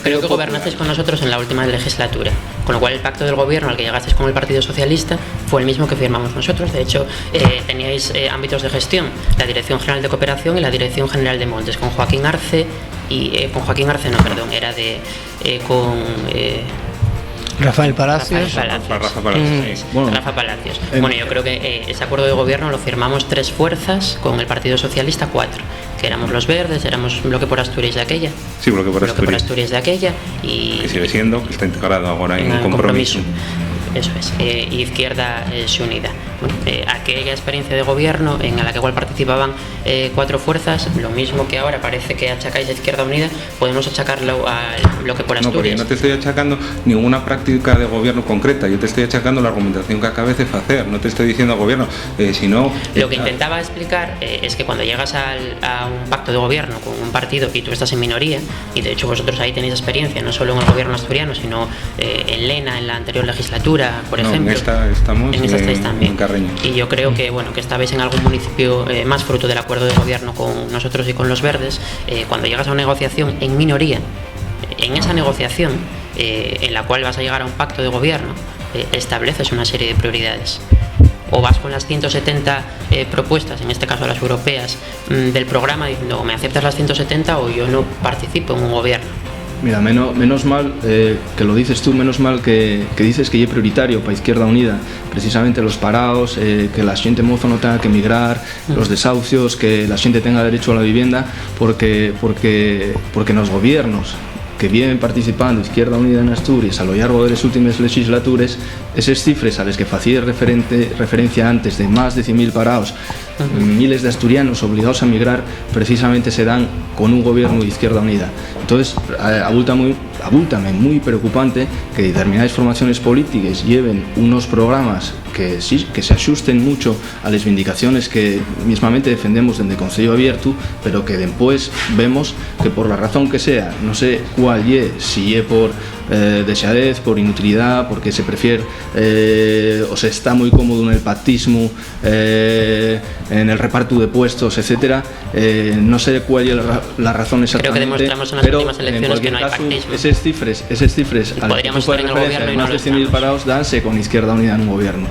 Creo que gobernasteis con nosotros en la última legislatura, con lo cual el pacto del gobierno al que llegasteis con el Partido Socialista fue el mismo que firmamos nosotros. De hecho, teníais ámbitos de gestión, la Dirección General de Cooperación y la Dirección General de Montes, con Joaquín Arce Rafael Palacios. Rafa Palacios. Bueno, yo creo que ese acuerdo de gobierno lo firmamos 3 fuerzas, con el Partido Socialista 4, que éramos los Verdes, éramos Bloque por Asturias de aquella. Sí, Bloque por Asturias de aquella. Y que sigue siendo, que está integrado ahora en Compromiso. Eso es, y Izquierda Unida. Bueno, aquella experiencia de gobierno en la que igual participaban 4 fuerzas, lo mismo que ahora parece que achacáis a Izquierda Unida, podemos achacarlo al Bloque por Asturias. No, porque yo no te estoy achacando ninguna práctica de gobierno concreta, yo te estoy achacando la argumentación que acabes de hacer, no te estoy diciendo gobierno, sino... Lo que intentaba explicar es que cuando llegas a un pacto de gobierno con un partido y tú estás en minoría, y de hecho vosotros ahí tenéis experiencia, no solo en el gobierno asturiano, sino en Lena, en la anterior legislatura, por ejemplo. En esta estamos también. En Carreño. Y yo creo que estabais en algún municipio más fruto del acuerdo de gobierno con nosotros y con los Verdes. Cuando llegas a una negociación en minoría, en esa negociación en la cual vas a llegar a un pacto de gobierno, estableces una serie de prioridades. O vas con las 170 propuestas, en este caso las europeas, del programa, diciendo o me aceptas las 170 o yo no participo en un gobierno. Mira, menos mal que lo dices tú, menos mal que dices que es prioritario para Izquierda Unida precisamente los parados, que la xente mozo no tenga que emigrar, los desahucios, que la xente tenga derecho a la vivienda, porque nos gobiernos que vienen participando Izquierda Unida en Asturias a lo largo de las últimas legislatures, esas cifras a las que hacía referencia antes de más de 100.000 parados, miles de asturianos obligados a emigrar, precisamente se dan con un gobierno de Izquierda Unida. Entonces, abúltame muy preocupante que determinadas formaciones políticas lleven unos programas que se ajusten mucho a las vindicaciones que mismamente defendemos desde el Concello Abierto, pero que después vemos que por la razón que sea, no sé cuál si por dexadez, por inutilidad, porque se prefiere o se está muy cómodo en el pactismo, en el reparto de puestos, etcétera, no sé cuál es la razón exactamente. Creo que demostramos en las últimas elecciones que no hay pactismo. Esas cifras a las que tú puedes referencia de más de 100.000 parados danse con Izquierda Unida en un gobierno.